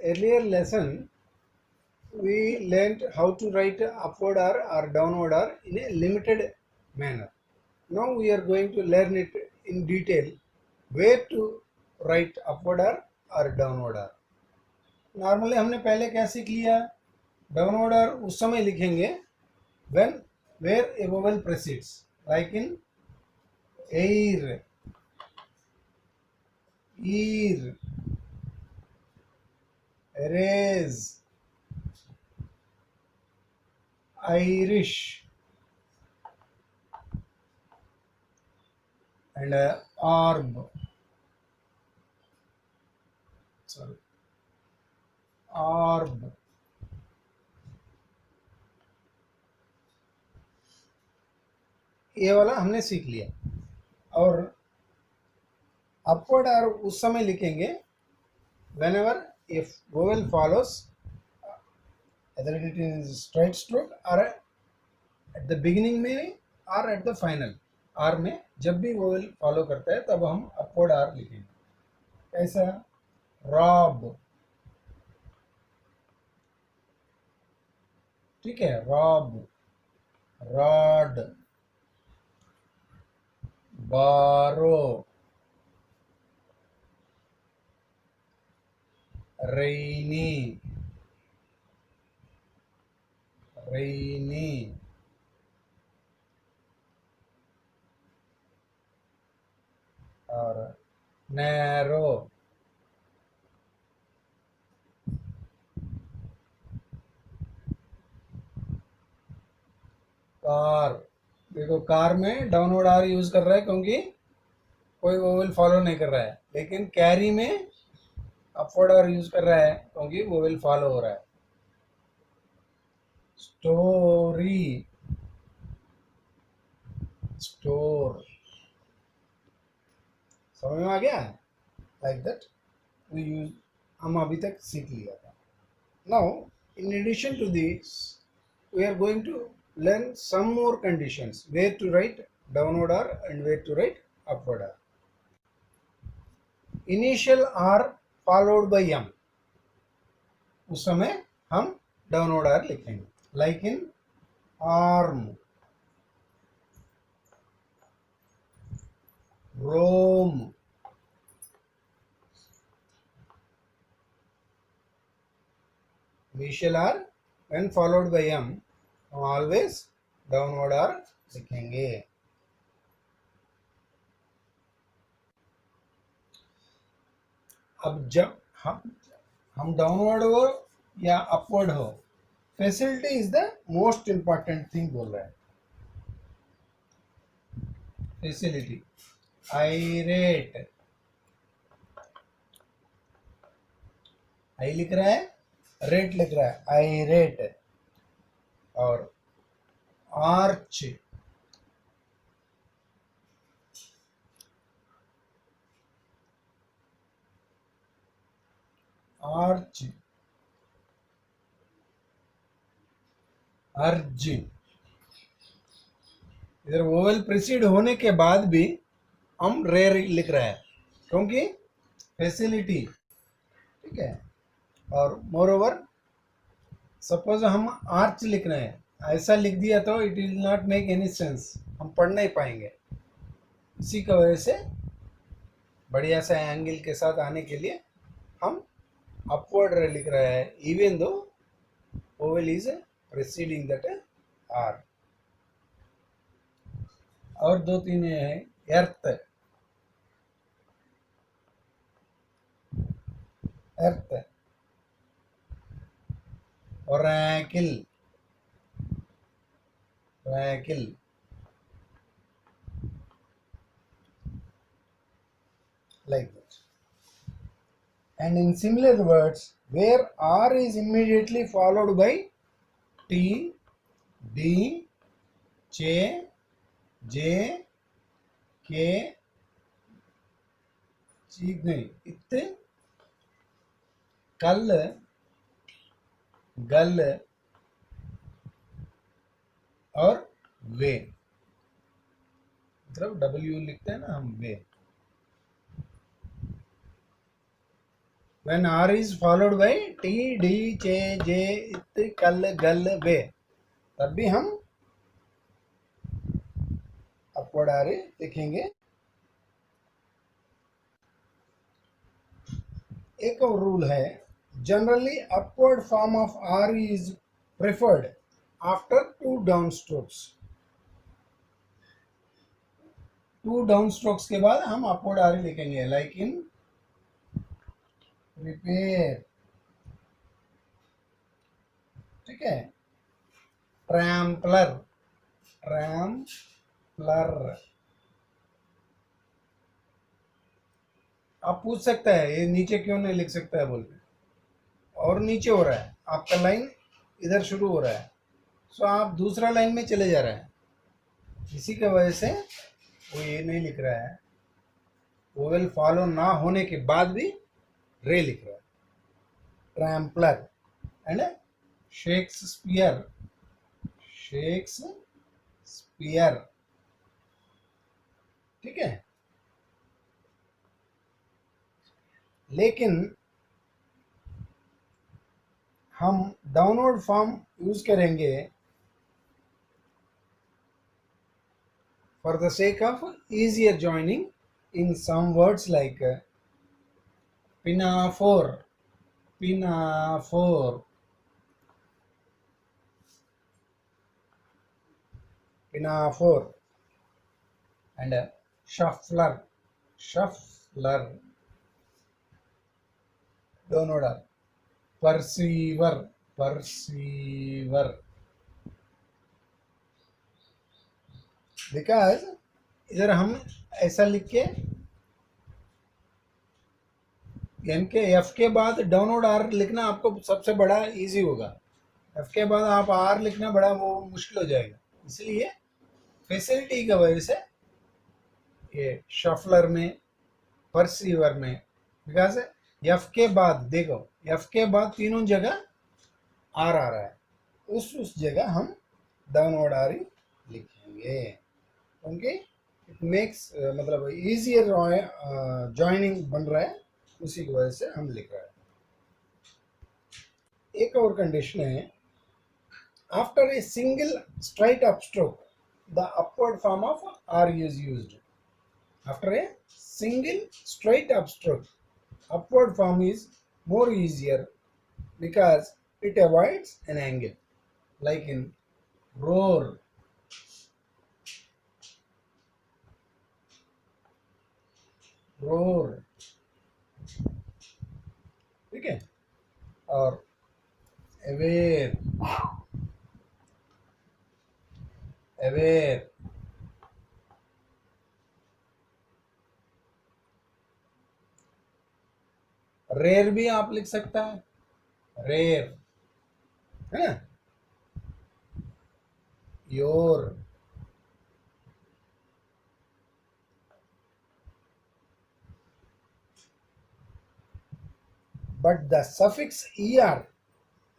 earlier lesson, we learned how to write upward R or downward R in a limited manner. Now we are going to learn it in detail, where to write upward R or downward R. Normally हमने पहले क्या सीख लिया, downward are उस समय लिखेंगे when where a vowel precedes, like in air, ear, raise, Irish, and orb. Sorry, orb. ये वाला हमने सीख लिया. और अपवर्ड आर उस समय लिखेंगे whenever if vowel follows either it is straight stroke or at the beginning में or at the final R में जब भी vowel follow करता है तब हम अपवर्ड R लिखेंगे. कैसा? रॉब, ठीक है, रॉब, रॉड, बारो, रेनी, रेनी, और नैरो, कार. देखो कार में डाउनवर्ड आर यूज कर रहा है क्योंकि कोई वोवेल फॉलो नहीं कर रहा है, लेकिन कैरी में अपवर्ड आर यूज कर रहा है क्योंकि वोवेल फॉलो हो रहा है. Story, store. समझ में आ गया? लाइक दैट वी यूज, हम अभी तक सीख लिया था. Now in addition to this we are going to learn some more conditions where to write downward R and where to write upward R. Initial R followed by M, उस समय हम downward R लिखेंगे. Like in arm, Rome, initial R when followed by M, हम always downward R लिखेंगे. अब जब हम downward हो या अपवर्ड हो, facility is the most important thing बोल रहा है. फैसिलिटी, आइरेट, आई लिख रहा है, रेट लिख रहा है, आइरेट. और आर्च, आर्च, अर्ज. इधर वोवेल प्रीसीड होने के बाद भी हम रेयर लिख रहा है क्योंकि फैसिलिटी, ठीक है. और मोर ओवर सपोज हम आर्च लिख रहे हैं, ऐसा लिख दिया तो it will not make any sense, हम पढ़ नहीं पाएंगे. इसी की वजह से बढ़िया सा एंगल के साथ आने के लिए हम अपवर्ड लिख रहा है, even though vowel is preceding that R. और दो तीन है, earth, earth, oracle, oracle, like that. And in similar words, where R is immediately followed by T, D, J, J, K, नहीं, इत, कल, गल और वे. मतलब W लिखते हैं ना हम, वे. When R is followed by T, D, J, J, it, कल, गल, वे, तब भी हम अपवर्ड आरे लिखेंगे। एक और रूल है, generally upward form of R is preferred after 2 down strokes. 2 down strokes के बाद हम अपवर्ड आर लिखेंगे, लाइक इन रिपेयर, ठीक है, ट्रैम्पलर, ट्रैम्पलर। आप पूछ सकते हैं ये नीचे क्यों नहीं लिख सकता है बोल के, और नीचे हो रहा है, आपका लाइन इधर शुरू हो रहा है, सो आप दूसरा लाइन में चले जा रहे हैं, इसी की वजह से वो ये नहीं लिख रहा है। वोवेल फॉलो ना होने के बाद भी रे लिख रहा है। ट्रैम्पलर एंड शेक्सपियर, शेक्सपियर, ठीक है। लेकिन हम डाउनवर्ड फॉर्म यूज करेंगे for the sake of easier joining in some words like pinafore, pinafore, pinafore, and shuffler, shuffler, downward R, perceiver, perceiver, because इधर हम ऐसा लिख के एन के एफ के बाद डाउनवर्ड आर लिखना आपको सबसे बड़ा इजी होगा। एफ के बाद आप आर लिखना बड़ा वो मुश्किल हो जाएगा, इसलिए फैसिलिटी की वजह से ये शफलर में, परसीवर में, बिकॉज एफ के बाद देखो, एफ के बाद तीनों जगह आर आ रहा है, उस जगह हम डाउनवर्ड आर ही लिखेंगे, क्योंकि इट मेक्स मतलब इजियर जॉइनिंग बन रहा है, उसी की वजह से हम लिख रहे हैं। एक और कंडीशन है, after a single straight up stroke the upward form of R is used. After a single straight up stroke upward form is more easier because it avoids an angle, like in roar, roar, ठीक है, और aware, aware, rare भी आप लिख सकता है, rare, है ना, your, but the suffix er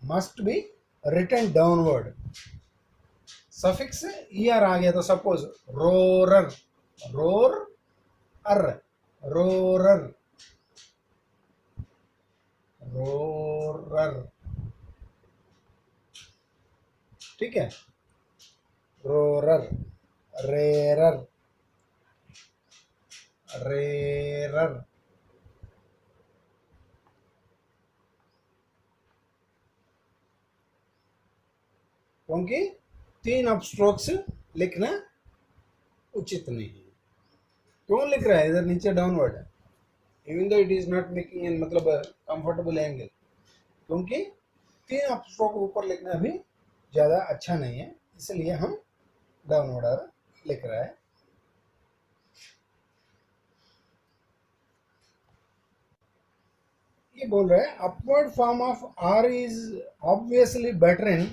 must be written downward। Suffix er आ गया तो सपोज रोरर, रोर अर, रोरर, रोरर, ठीक है, रोरर, रेरर, रेरर, क्योंकि 3 अप स्ट्रोक्स लिखना उचित नहीं है। क्यों लिख रहा है इधर नीचे डाउनवर्ड है, इवन दो it is not making an मतलब कंफर्टेबल एंगल, क्योंकि 3 अप स्ट्रोक ऊपर लिखना भी ज़्यादा अच्छा नहीं है, इसलिए हम डाउनवर्ड लिख रहा है। ये बोल रहा है upward form of R is obviously better in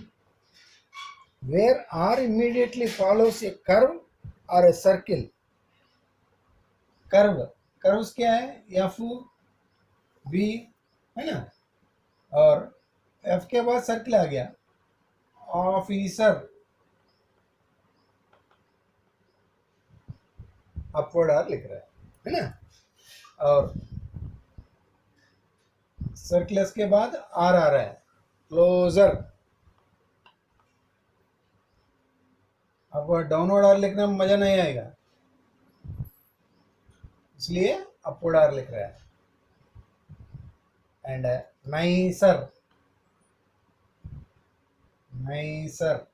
where R immediately follows a curve or a circle। Curve, curves क्या है, एफ बी, है ना, और एफ के बाद सर्कल आ गया, ऑफिसर, अपवर्ड आर लिख रहा है ना, और सर्कलेस के बाद आर आ रहा है, क्लोजर। अब डाउनवर्ड आर लिखने में मजा नहीं आएगा, इसलिए अपवर्ड आर लिख रहा है। And nicer, nicer,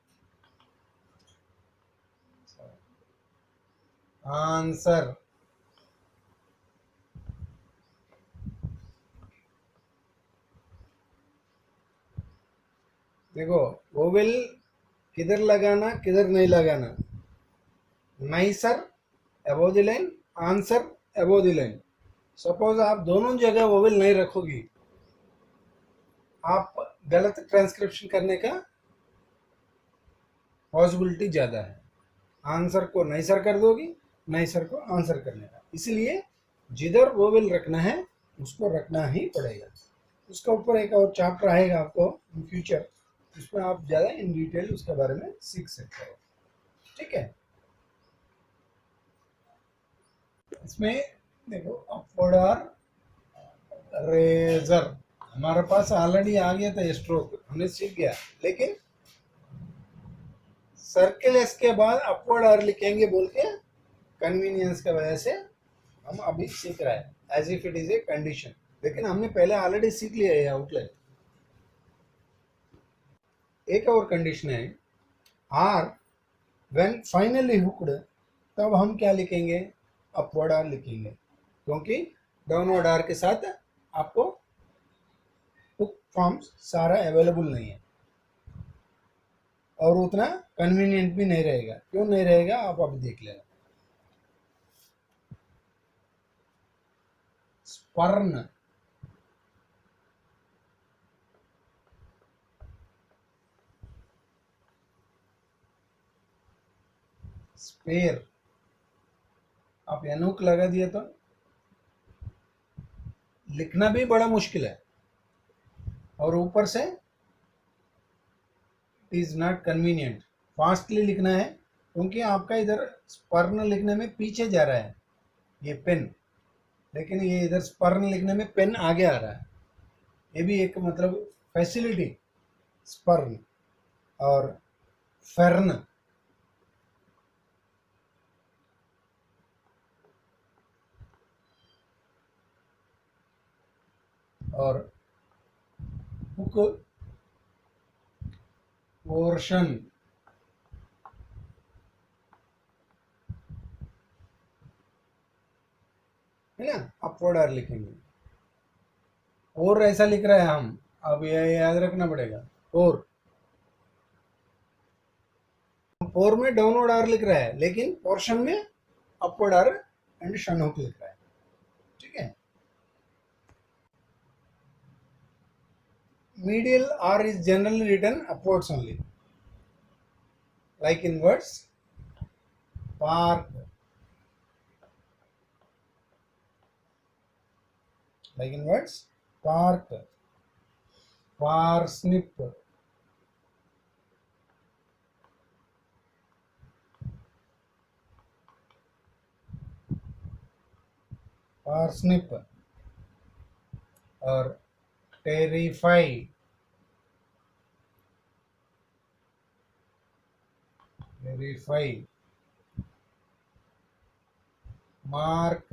answer. देखो वोवेल किधर लगाना किधर नहीं लगाना। Nicer above the line, answer above the line. Suppose आप दोनों जगह वोवेल नहीं रखोगी, आप गलत ट्रांसक्रिप्शन करने का पॉसिबिलिटी ज़्यादा है। आंसर को नाइसर कर दोगी, नाइसर को आंसर करने का। इसलिए जिधर वोवेल रखना है उसको रखना ही पड़ेगा। उसका ऊपर एक और चैप्टर आएगा आपको इन फ्यूचर, उसमें आप ज़्यादा इन डिटेल उसके बारे में सीख सकते हो। ठीक है, इसमें देखो अपवर्ड आर रेजर हमारे पास ऑलरेडी आ गया था, स्ट्रोक हमने सीख गया, लेकिन सर्किल एस के बाद अपवर्ड आर लिखेंगे बोल के कन्वीनियंस की वजह से हम अभी सीख रहे हैं as if it is a condition, लेकिन हमने पहले ऑलरेडी सीख लिया है आउटलाइन। एक और कंडीशन है आर व्हेन फाइनली हुक्ड, तब हम क्या लिखेंगे, अपवर्ड आर लिखेंगे, क्योंकि डाउनवर्ड आर के साथ आपको हुक फॉर्म्स सारा अवेलेबल नहीं है और उतना कन्वीनियंट भी नहीं रहेगा। क्यों नहीं रहेगा आप अभी देख लेना। स्पर्न, स्पेयर, आप एनुक लगा दिए तो लिखना भी बड़ा मुश्किल है, और ऊपर से it is not convenient. Fastly लिखना है क्योंकि आपका इधर स्पर्न लिखने में पीछे जा रहा है ये पेन, लेकिन ये इधर स्पर्न लिखने में पेन आगे आ रहा है। ये भी एक मतलब फैसिलिटी। स्पर्न और फेर्न, और हुक पोर्शन, है ना, अपवर्ड आर लिखेंगे। और ऐसा लिख रहा है हम, अब ये याद रखना पड़ेगा। और फोर में डाउनवर्ड आर लिख रहा है, लेकिन पोर्शन में upward R and shun hook लिख रहा है। ठीक है, medial R is generally written upwards only, like in words park, like in words park, parsnip, parsnip, और terrify, terrify, mark,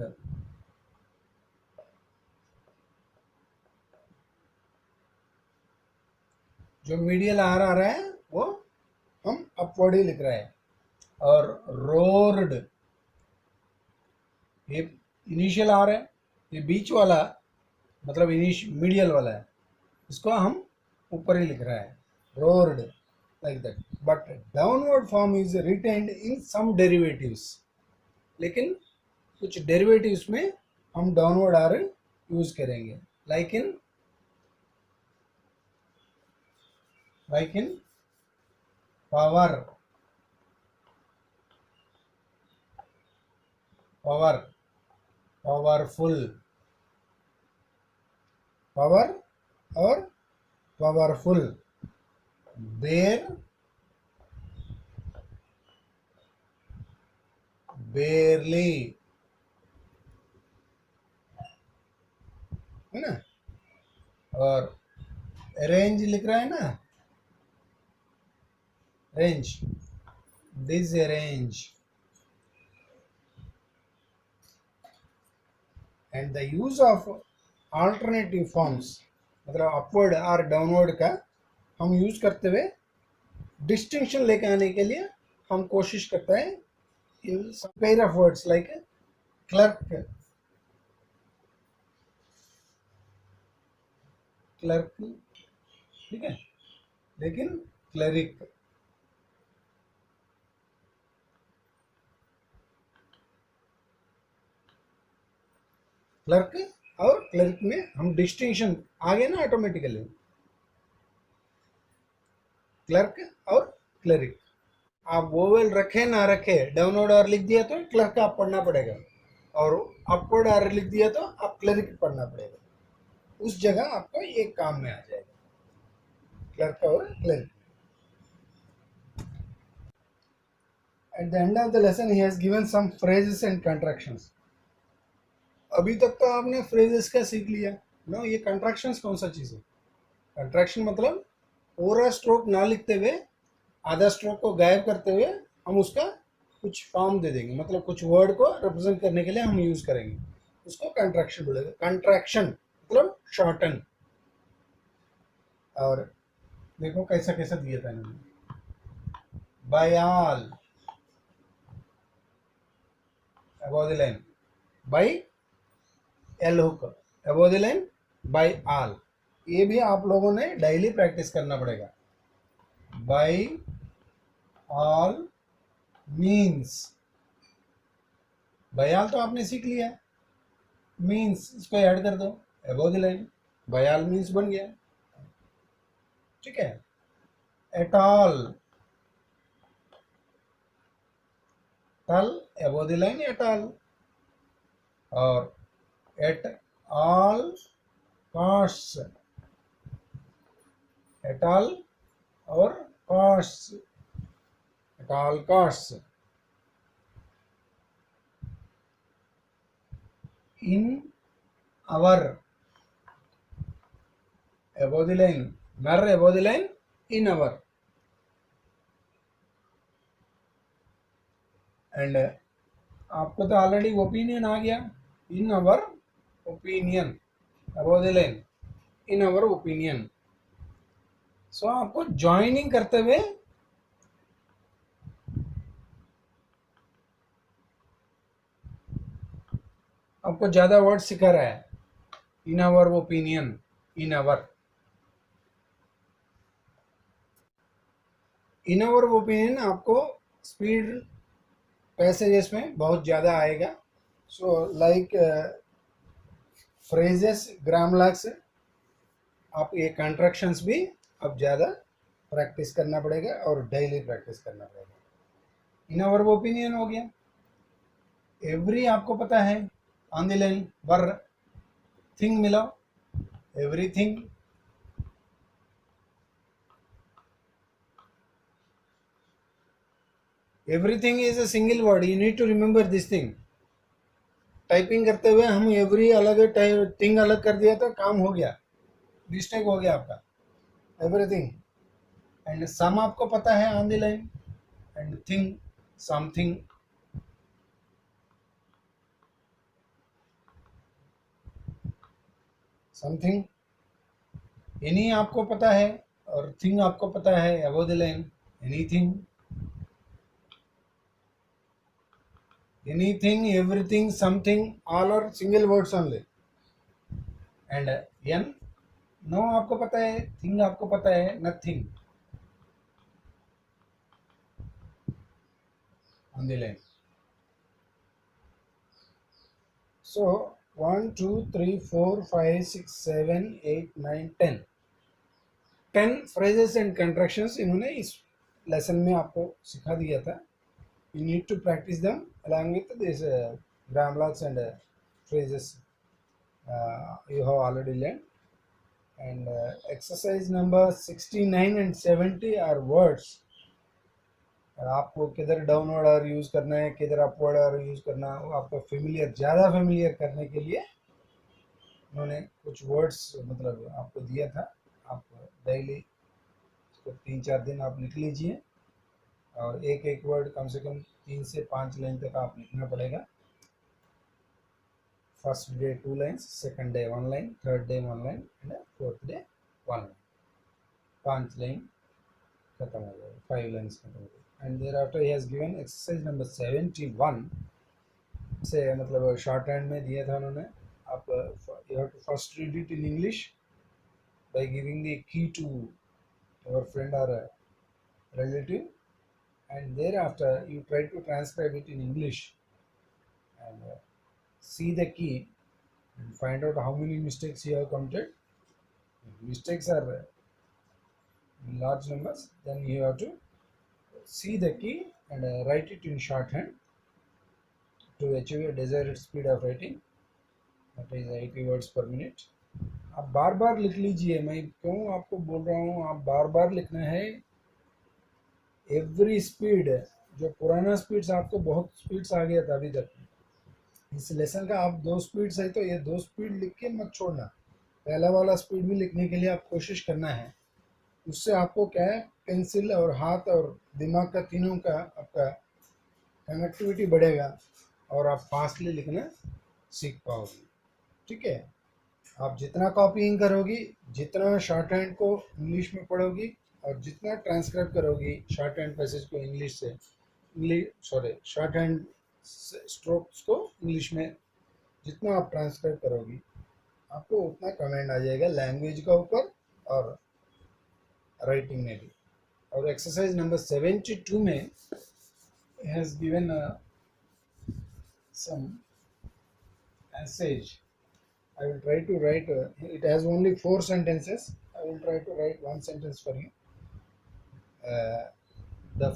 जो मीडियल आर आ रहा है वो हम अपवर्ड ही लिख रहे हैं। और रोर्ड, ये इनिशियल आर है, ये बीच वाला मतलब मीडियल वाला है, इसको हम ऊपर ही लिख रहा है, roared, like that. But downward form is retained in some derivatives, लेकिन कुछ derivatives में हम downward आर यूज करेंगे, like in power, power, powerful, power और powerful, bear, barely, है ना। और रेंज लिख रहा है ना, range, disarrange. And the use of alternative forms, मतलब अपवर्ड और डाउनवर्ड का हम यूज करते हुए डिस्टिंक्शन लेके आने के लिए हम कोशिश करते हैं in pair of words like clerk, clerk, ठीक है, लेकिन क्लरिक, क्लर्क और क्लरिक में हम डिस्टिंक्शन आ गया ना ऑटोमेटिकली, क्लर्क और क्लरिक। आप वोवेल रखे ना रखे, डाउनवर्ड आर लिख दिया तो क्लर्क आप पढ़ना पड़ेगा, और अपवर्ड आर लिख दिया तो आप क्लरिक पढ़ना पड़ेगा। उस जगह आपको एक काम में आ जाएगा, क्लर्क और cleric. At the end of the lesson, he has given some phrases and contractions. अभी तक तो आपने phrases का सीख लिया नो, ये contractions कौन सा चीज़ है? contraction मतलब पूरा स्ट्रोक ना लिखते हुए आधा स्ट्रोक को गायब करते हुए हम उसका कुछ फॉर्म दे देंगे, मतलब कुछ वर्ड को रिप्रेजेंट करने के लिए हम यूज करेंगे, उसको कंट्रैक्शन बोलेंगे। कंट्रैक्शन मतलब शॉर्टन। और देखो कैसा कैसा दिया था इन्होंने, बायाल above the line, by L hook, above the line, by all। ये भी आप लोगों ने डेली प्रैक्टिस करना पड़ेगा। by all means, by all तो आपने सीख लिया, मीन्स इसको ऐड कर दो above the line, by all means बन गया, ठीक है। at all, टल above the line at all, और at all costs, at all और costs, at all costs, in our, above the line, mer above the line, in our, and आपको तो already opinion आ गया, in our opinion, above the line, in our opinion. So आपको joining करते हुए आपको ज्यादा वर्ड सिखा रहा है, इन our opinion, in our, in our opinion आपको स्पीड पैसेजेस में बहुत ज़्यादा आएगा। सो लाइक फ्रेजेस, ग्रामलाक्स, आप ये कंट्रैक्शंस भी अब ज़्यादा प्रैक्टिस करना पड़ेगा और डेली प्रैक्टिस करना पड़ेगा। इन अवर ओपिनियन हो गया, एवरी आपको पता है, on the line ever, thing मिलाओ, everything, everything is a single word, you need to remember this thing. Typing करते हुए हम एवरी अलग थिंग अलग कर दिया तो काम हो गया, मिस्टेक हो गया आपका। एवरीथिंग एंड सम आपको पता है, on the line, and thing, something, something, any आपको पता है, और थिंग आपको पता है, above the line, anything, anything, everything, something, all are single words only. And an, no आपको पता है, थिंग आपको पता है, nothing, on the line. So 1 2 3 4 5 6 7 8 9 10 10 phrases and contractions इन्होंने इस लेसन में आपको सिखा दिया था। You need to practice them along with these grammars and phrases you have already learned. And exercise number 69 and 70 are words. आपको किधर डाउनवर्ड आर यूज करना है, किधर अपवर्ड आर यूज करना है, वो आपको फेमिलियर, ज़्यादा फेमिलियर करने के लिए उन्होंने कुछ वर्ड्स मतलब आपको दिया था, आप डेली इसको 3-4 दिन आप लिख लीजिए और एक एक वर्ड कम से कम 3 से 5 लाइन तक आप लिखना पड़ेगा। First day 2 lines, second day 1 line, third day 1 line and fourth day 1 line. 5 line खत्म हो गए, 5 लाइन्स खत्म हो गए। And thereafter he has given exercise number 71 से मतलब शॉर्ट हैंड में दिया था उन्होंने। आप you have to first read it in English by giving the key to your friend और relative, and thereafter you try to transcribe it in English and see the key and find out how many mistakes you have committed. If mistakes are in large numbers, then you have to see the key and write it in shorthand to achieve a desired speed of writing, that is 80 words per minute. आप बार बार लिख लीजिए, मैं क्यों आपको बोल रहा हूँ आप बार बार लिखना है। एवरी स्पीड, जो पुराना स्पीड्स आपको बहुत स्पीड्स आ गया था अभी तक, इस लेसन का आप 2 स्पीड्स है तो ये 2 स्पीड लिख के मत छोड़ना। पहला वाला स्पीड भी लिखने के लिए आप कोशिश करना है। उससे आपको क्या है, पेंसिल और हाथ और दिमाग का तीनों का आपका कनेक्टिविटी बढ़ेगा और आप फास्टली लिखना सीख पाओगे। ठीक है, आप जितना कॉपीइंग करोगी, जितना शॉर्ट हैंड को इंग्लिश में पढ़ोगी और जितना ट्रांसक्राइब करोगी शॉर्ट हैंड पैसेज को इंग्लिश से, शॉर्ट हैंड स्ट्रोक्स को इंग्लिश में जितना आप ट्रांसक्राइब करोगी, आपको उतना कमेंट आ जाएगा लैंग्वेज का ऊपर और राइटिंग में भी। और एक्सरसाइज नंबर 72 में has given some passage. I will try to write, it has only 4 sentences. I will try to write 1 sentence for you. The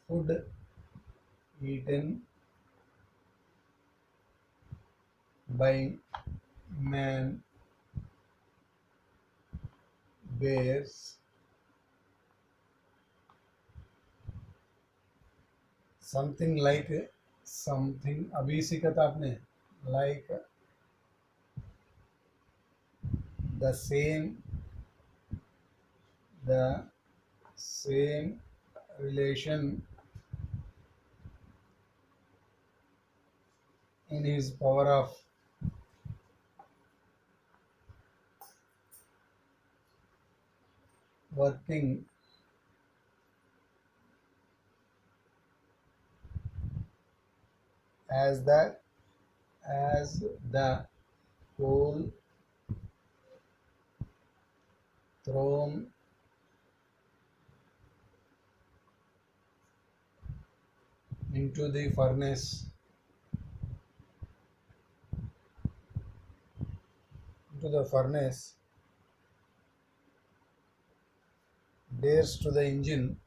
food eaten by man bears something like something, अभी सीखा था आपने, like the same relation in his power of working as the coal thrown into the furnace dares to the engine,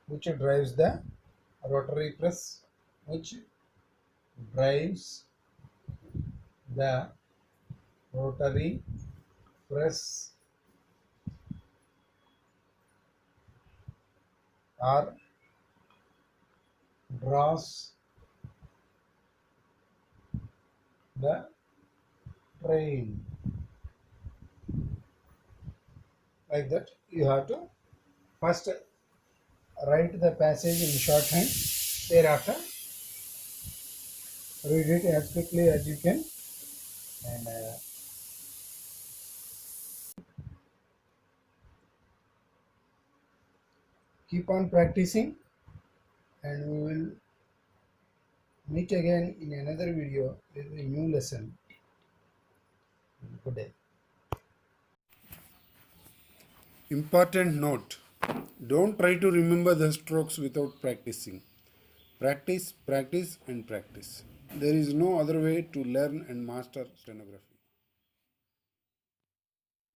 which drives the rotary press, or draws the train. Like that, you have to first write the passage in shorthand, thereafter read it as quickly as you can, and keep on practicing, and we will meet again in another video with a new lesson. Good day. Important note: don't try to remember the strokes without practicing. Practice, practice and practice. There is no other way to learn and master stenography.